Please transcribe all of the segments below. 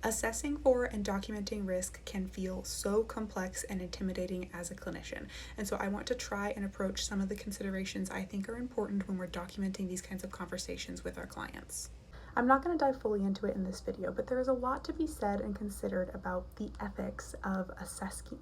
Assessing for and documenting risk can feel so complex and intimidating as a clinician, and so I want to try and approach some of the considerations I think are important when we're documenting these kinds of conversations with our clients. I'm not going to dive fully into it in this video, but there is a lot to be said and considered about the ethics of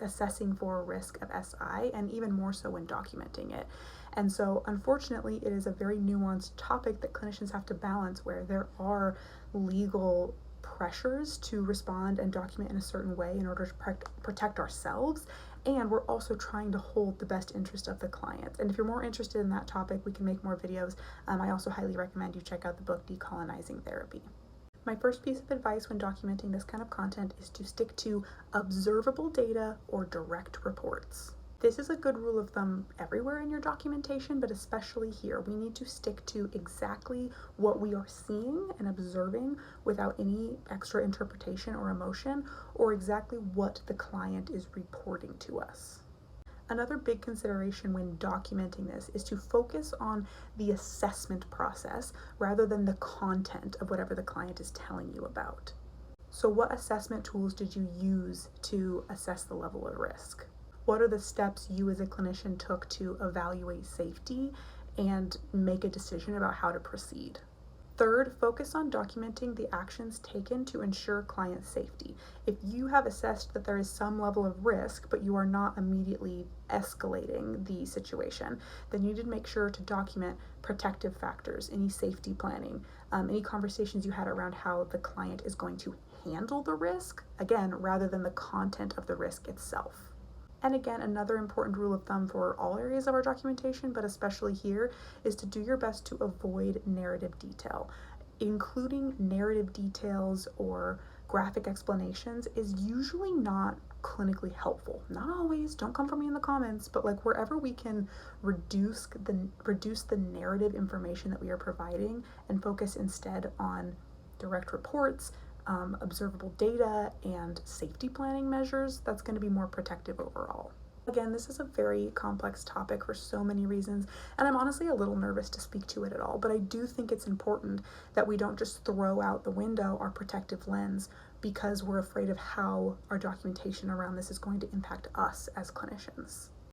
assessing for risk of SI, and even more so when documenting it. And so, unfortunately, it is a very nuanced topic that clinicians have to balance, where there are legal pressures to respond and document in a certain way in order to protect ourselves, and we're also trying to hold the best interest of the client. And if you're more interested in that topic, we can make more videos. I also highly recommend you check out the book Decolonizing Therapy. My first piece of advice when documenting this kind of content is to stick to observable data or direct reports. This is a good rule of thumb everywhere in your documentation, but especially here. We need to stick to exactly what we are seeing and observing without any extra interpretation or emotion, or exactly what the client is reporting to us. Another big consideration when documenting this is to focus on the assessment process rather than the content of whatever the client is telling you about. So what assessment tools did you use to assess the level of risk? What are the steps you as a clinician took to evaluate safety and make a decision about how to proceed? Third, focus on documenting the actions taken to ensure client safety. If you have assessed that there is some level of risk, but you are not immediately escalating the situation, then you need to make sure to document protective factors, any safety planning, any conversations you had around how the client is going to handle the risk, again, rather than the content of the risk itself. And again, another important rule of thumb for all areas of our documentation, but especially here, is to do your best to avoid narrative detail. Including narrative details or graphic explanations is usually not clinically helpful. Not always, don't come for me in the comments, but like wherever we can reduce the narrative information that we are providing and focus instead on direct reports, observable data, and safety planning measures, that's going to be more protective overall. Again, this is a very complex topic for so many reasons, and I'm honestly a little nervous to speak to it at all, but I do think it's important that we don't just throw out the window our protective lens because we're afraid of how our documentation around this is going to impact us as clinicians.